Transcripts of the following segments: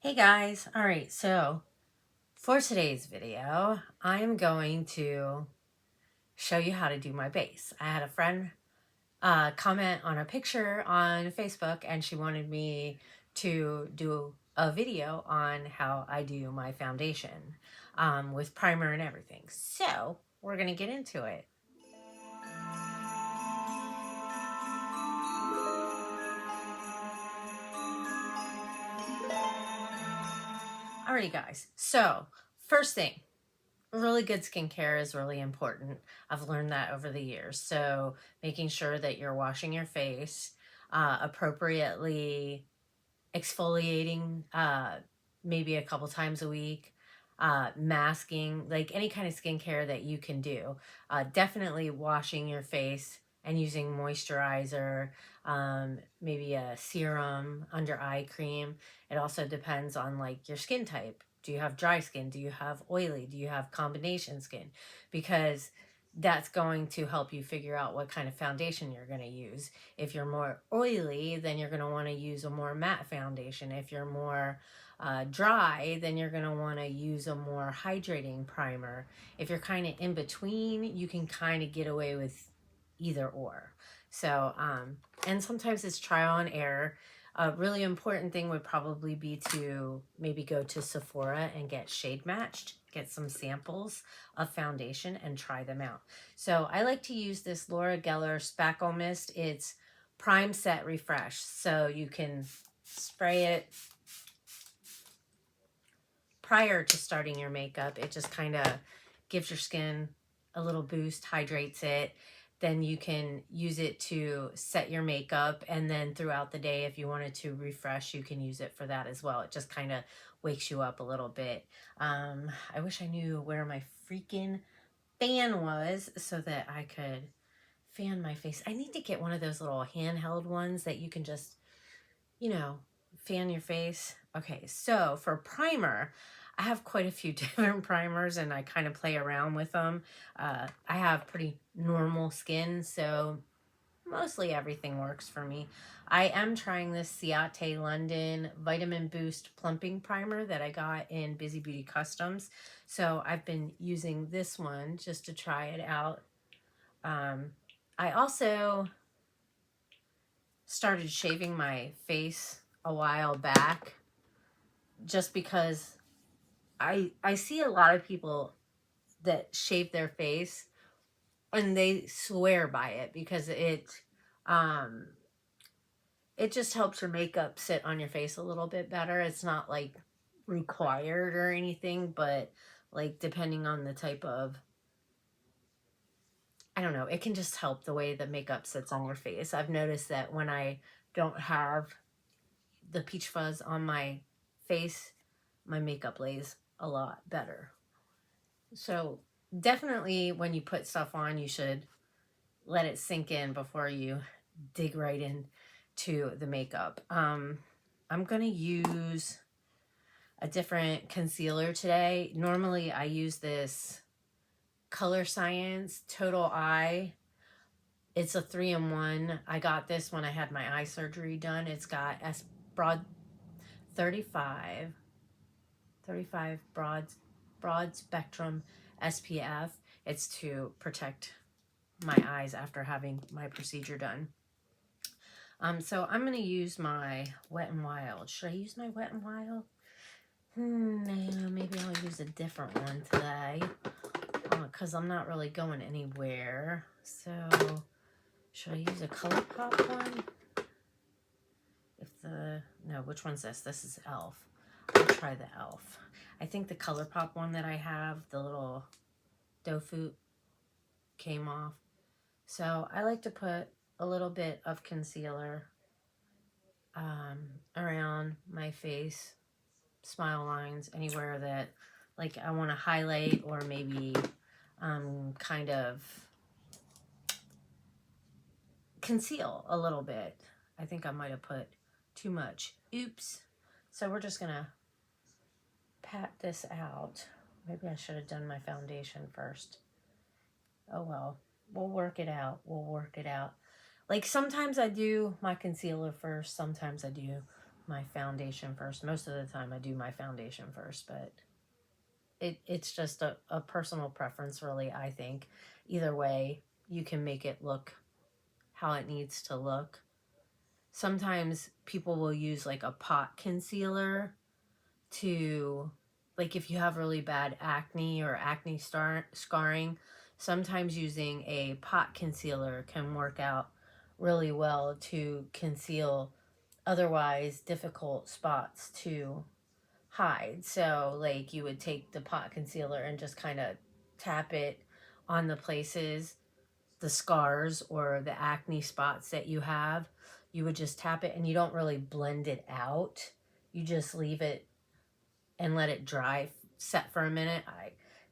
Hey guys, all right, so for today's video, I am going to show you how to do my base. I had a friend comment on a picture on Facebook and she wanted me to do a video on how I do my foundation with primer and everything. So we're gonna get into it. Alrighty guys, so first thing, really good skincare is really important. I've learned that over the years. So making sure that you're washing your face appropriately, exfoliating maybe a couple times a week, masking, like any kind of skincare that you can do. Definitely washing your face and using moisturizer, maybe a serum, under eye cream. It also depends on like your skin type. Do you have dry skin? Do you have oily? Do you have combination skin? Because that's going to help you figure out what kind of foundation you're going to use. If you're more oily, then you're going to want to use a more matte foundation. If you're more dry, then you're going to want to use a more hydrating primer. If you're kind of in between, you can kind of get away with either or. So, and sometimes it's trial and error. A really important thing would probably be to maybe go to Sephora and get shade matched, get some samples of foundation and try them out. So I like to use this Laura Geller Spackle Mist. It's Prime Set Refresh. So you can spray it prior to starting your makeup. It just kind of gives your skin a little boost, hydrates it. Then you can use it to set your makeup, and then throughout the day, if you wanted to refresh, you can use it for that as well. It just kind of wakes you up a little bit. I wish I knew where my freaking fan was so that I could fan my face. I need to get one of those little handheld ones that you can just, you know, fan your face. Okay, so for primer, I have quite a few different primers and I kind of play around with them. I have pretty normal skin, so mostly everything works for me. I am trying this Ciate London Vitamin Boost Plumping Primer that I got in Bizy Beauty Customs. So I've been using this one just to try it out. I also started shaving my face a while back just because I see a lot of people that shave their face and they swear by it because it just helps your makeup sit on your face a little bit better. It's not like required or anything, but like depending on the type of, I don't know, it can just help the way the makeup sits on your face. I've noticed that when I don't have the peach fuzz on my face, my makeup lays a lot better. So definitely when you put stuff on, you should let it sink in before you dig right in to the makeup. I'm going to use a different concealer today. Normally I use this Color Science Total Eye. It's a 3-in-1. I got this when I had my eye surgery done. It's got broad 35 broad spectrum SPF. It's to protect my eyes after having my procedure done. So I'm going to use my Wet n Wild. Should I use my Wet n Wild? No, maybe I'll use a different one today because I'm not really going anywhere. So should I use a ColourPop one? No, which one's this? This is e.l.f. I'll try the e.l.f. I think the ColourPop one that I have, the little doe foot, came off. So I like to put a little bit of concealer around my face, smile lines, anywhere that like I want to highlight or maybe kind of conceal a little bit. I think I might have put too much. Oops. So we're just gonna pat this out. Maybe I should have done my foundation first. Oh well, we'll work it out. We'll work it out. Like sometimes I do my concealer first, sometimes I do my foundation first. Most of the time I do my foundation first, but it's just a personal preference, really, I think. Either way, you can make it look how it needs to look. Sometimes people will use like a pot concealer to, like if you have really bad acne or acne scarring, sometimes using a pot concealer can work out really well to conceal otherwise difficult spots to hide. So like you would take the pot concealer and just kind of tap it on the places, the scars or the acne spots that you have. You would just tap it and you don't really blend it out. You just leave it and let it dry, set for a minute.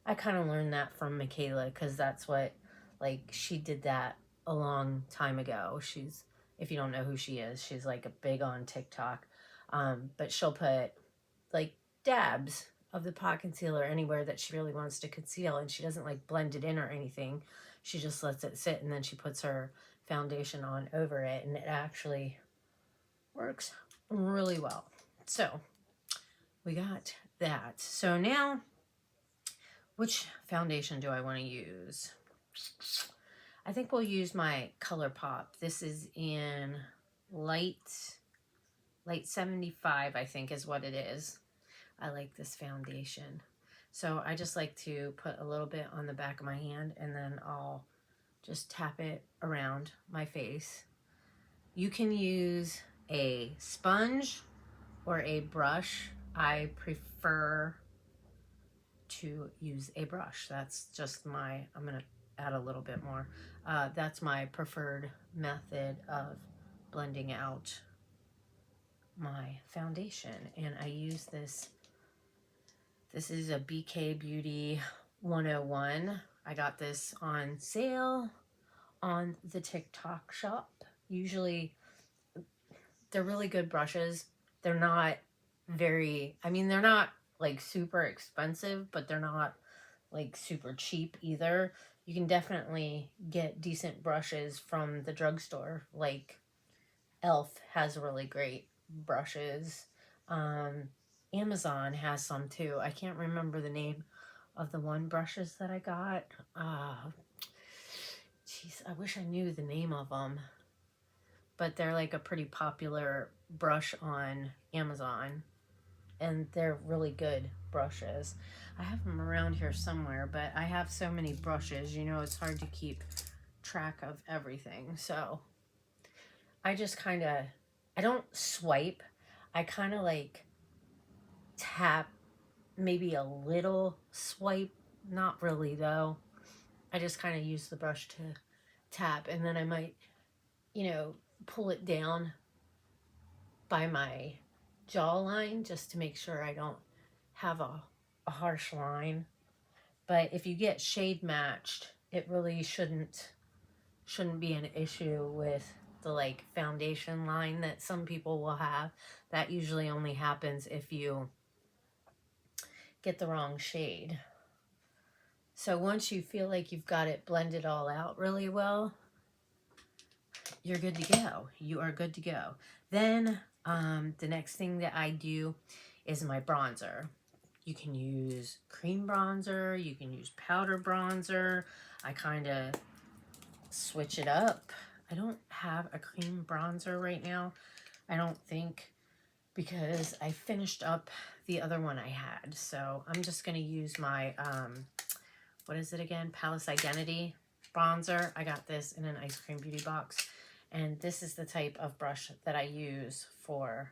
I kind of learned that from Michaela, because that's what, like, she did that a long time ago. She's, if you don't know who she is, she's like a big on TikTok. But she'll put like dabs of the pot concealer anywhere that she really wants to conceal, and she doesn't like blend it in or anything. She just lets it sit, and then she puts her foundation on over it, and it actually works really well. So we got that. So now, which foundation do I want to use? I think we'll use my ColourPop. This is in light 75, I think is what it is. I like this foundation. So I just like to put a little bit on the back of my hand, and then I'll just tap it around my face. You can use a sponge or a brush. I prefer to use a brush. That's just my, I'm gonna add a little bit more. That's my preferred method of blending out my foundation. And I use this. This is a BK Beauty 101. I got this on sale on the TikTok shop. Usually they're really good brushes. They're not very, I mean, they're not like super expensive, but they're not like super cheap either. You can definitely get decent brushes from the drugstore. Like Elf has really great brushes. Amazon has some too. I can't remember the name of the one brushes that I got. Jeez, I wish I knew the name of them. But they're like a pretty popular brush on Amazon. And they're really good brushes. I have them around here somewhere, but I have so many brushes, you know, it's hard to keep track of everything. So I just kind of, I don't swipe. I kind of like tap, maybe a little swipe, not really though. I just kind of use the brush to tap, and then I might, you know, pull it down by my jawline just to make sure I don't have a harsh line. But if you get shade matched, it really shouldn't be an issue with the like foundation line that some people will have. That usually only happens if you get the wrong shade. So once you feel like you've got it blended all out really well, you're good to go. You are good to go. Then the next thing that I do is my bronzer. You can use cream bronzer, you can use powder bronzer. I kind of switch it up. I don't have a cream bronzer right now, I don't think, because I finished up the other one I had. So I'm just going to use my, what is it again? Palace Identity bronzer. I got this in an ice cream beauty box. And this is the type of brush that I use for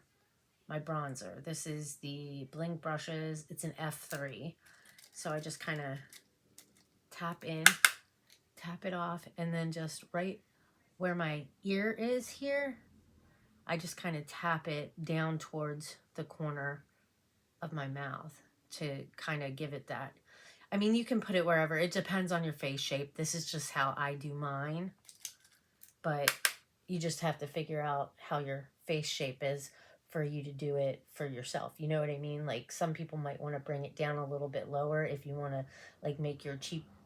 my bronzer. This is the Bling brushes. It's an F3. So I just kind of tap in, tap it off, and then just right where my ear is here, I just kind of tap it down towards the corner of my mouth to kind of give it that. I mean, you can put it wherever. It depends on your face shape. This is just how I do mine. But you just have to figure out how your face shape is for you to do it for yourself. You know what I mean? Like some people might want to bring it down a little bit lower if you want to like make your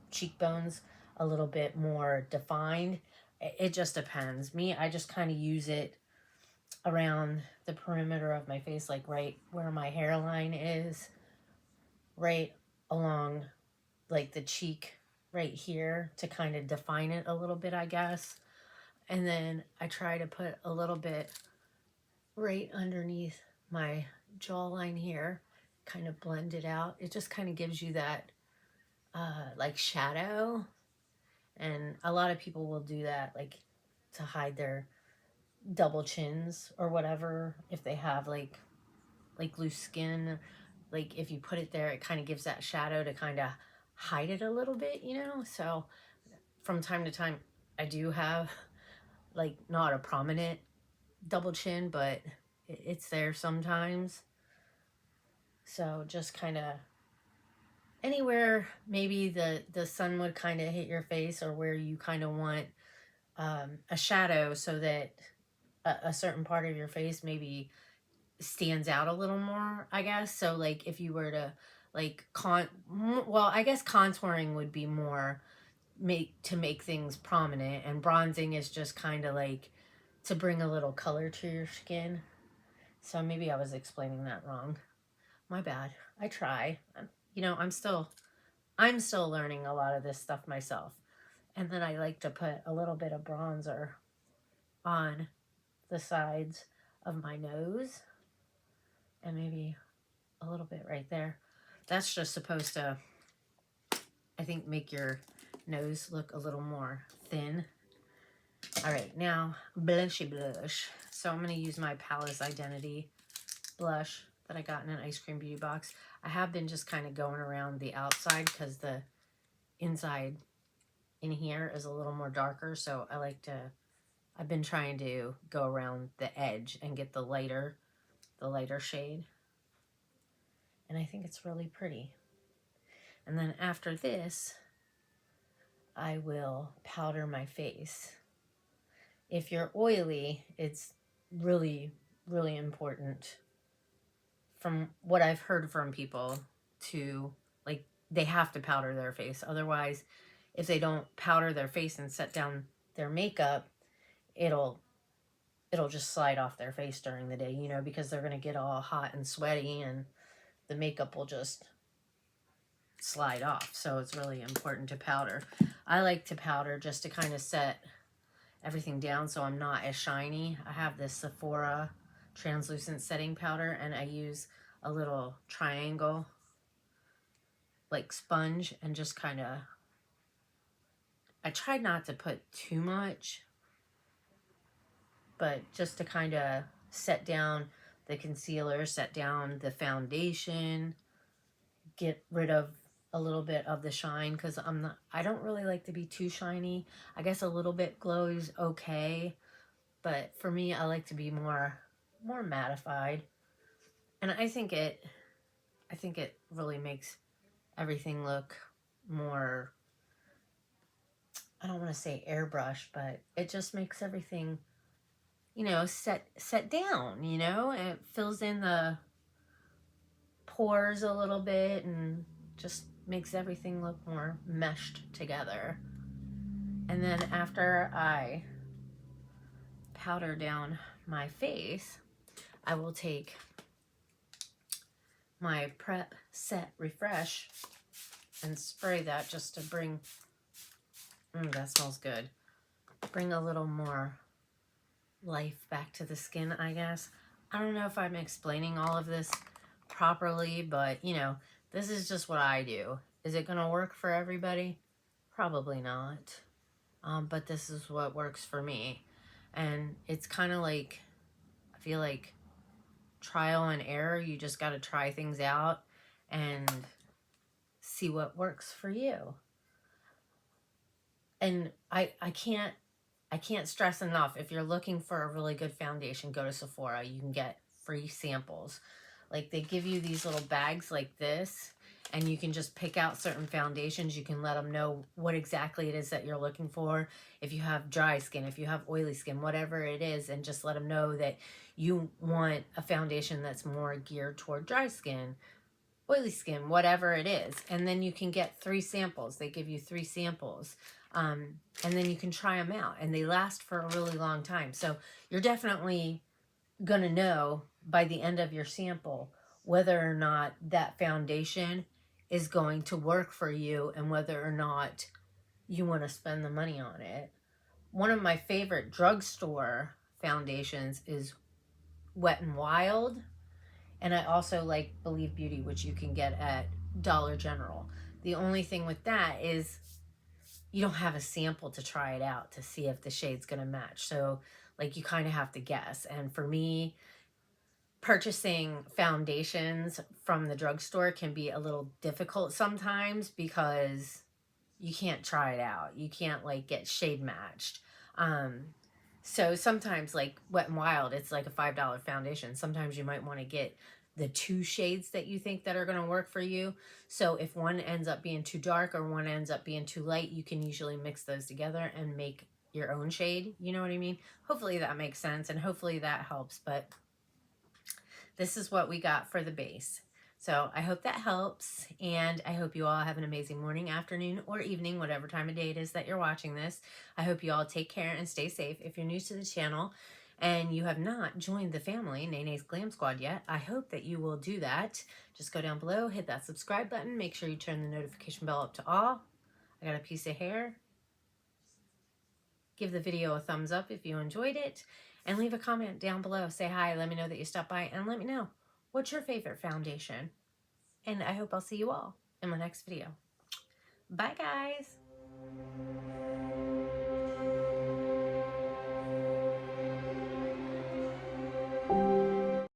cheekbones a little bit more defined. It just depends. Me, I just kind of use it around the perimeter of my face, like right where my hairline is, right along like the cheek right here to kind of define it a little bit, I guess. And then I try to put a little bit right underneath my jawline here, kind of blend it out. It just kind of gives you that like shadow. And a lot of people will do that like to hide their double chins or whatever if they have like loose skin. Like if you put it there, it kind of gives that shadow to kind of hide it a little bit, you know. So from time to time I do have like not a prominent double chin, but it's there sometimes. So just kind of anywhere maybe the sun would kind of hit your face, or where you kind of want a shadow so that a certain part of your face maybe stands out a little more, I guess. So like if you were to like well, I guess contouring would be more make things prominent, and bronzing is just kind of like to bring a little color to your skin. So maybe I was explaining that wrong. My bad. I try. You know, I'm still learning a lot of this stuff myself. And then I like to put a little bit of bronzer on the sides of my nose, and maybe a little bit right there. That's just supposed to, I think, make your nose look a little more thin. All right, now blushy blush. So I'm going to use my Palace Identity blush that I got in an ice cream beauty box. I have been just kind of going around the outside because the inside in here is a little more darker. So I've been trying to go around the edge and get the lighter shade. And I think it's really pretty. And then after this, I will powder my face. If you're oily, it's really, really important, from what I've heard from people, to like they have to powder their face. Otherwise, if they don't powder their face and set down their makeup, it'll just slide off their face during the day, you know, because they're going to get all hot and sweaty and the makeup will just slide off. So it's really important to powder. I like to powder just to kind of set everything down so I'm not as shiny. I have this Sephora translucent setting powder, and I use a little triangle like sponge and just kind of, I try not to put too much, but just to kind of set down the concealer, set down the foundation, get rid of a little bit of the shine, because I don't really like to be too shiny. I guess a little bit glow is okay, but for me, I like to be more mattified. And I think it really makes everything look more, I don't want to say airbrush, but it just makes everything, you know, set down, you know, and it fills in the pores a little bit and just makes everything look more meshed together. And then after I powder down my face, I will take my Prep Set Refresh and spray that just to bring, that smells good, bring a little more life back to the skin, I guess. I don't know if I'm explaining all of this properly, but you know, this is just what I do. Is it gonna work for everybody? Probably not. But this is what works for me. And it's kind of like, I feel like trial and error. You just got to try things out and see what works for you. And I can't stress enough, if you're looking for a really good foundation, go to Sephora. You can get free samples. Like they give you these little bags like this, and you can just pick out certain foundations. You can let them know what exactly it is that you're looking for. If you have dry skin, if you have oily skin, whatever it is, and just let them know that you want a foundation that's more geared toward dry skin, oily skin, whatever it is. And then you can get 3 samples. They give you 3 samples. And then you can try them out, and they last for a really long time. So you're definitely gonna know by the end of your sample whether or not that foundation is going to work for you and whether or not you want to spend the money on it. One of my favorite drugstore foundations is Wet n Wild, and I also like Believe Beauty, which you can get at Dollar General. The only thing with that is you don't have a sample to try it out to see if the shade's going to match. So like you kind of have to guess. And for me, purchasing foundations from the drugstore can be a little difficult sometimes because you can't try it out. You can't like get shade matched. So sometimes like Wet n Wild, it's like a $5 foundation. Sometimes you might want to get the 2 shades that you think that are going to work for you. So if one ends up being too dark or one ends up being too light, you can usually mix those together and make your own shade. You know what I mean? Hopefully that makes sense and hopefully that helps. But this is what we got for the base. So I hope that helps, and I hope you all have an amazing morning, afternoon, or evening, whatever time of day it is that you're watching this. I hope you all take care and stay safe. If you're new to the channel and you have not joined the family, Nene's Glam Squad, yet, I hope that you will do that. Just go down below, hit that subscribe button, make sure you turn the notification bell up to all. I got a piece of hair. Give the video a thumbs up if you enjoyed it, and leave a comment down below. Say hi, let me know that you stopped by, and let me know what's your favorite foundation. And I hope I'll see you all in my next video. Bye, guys.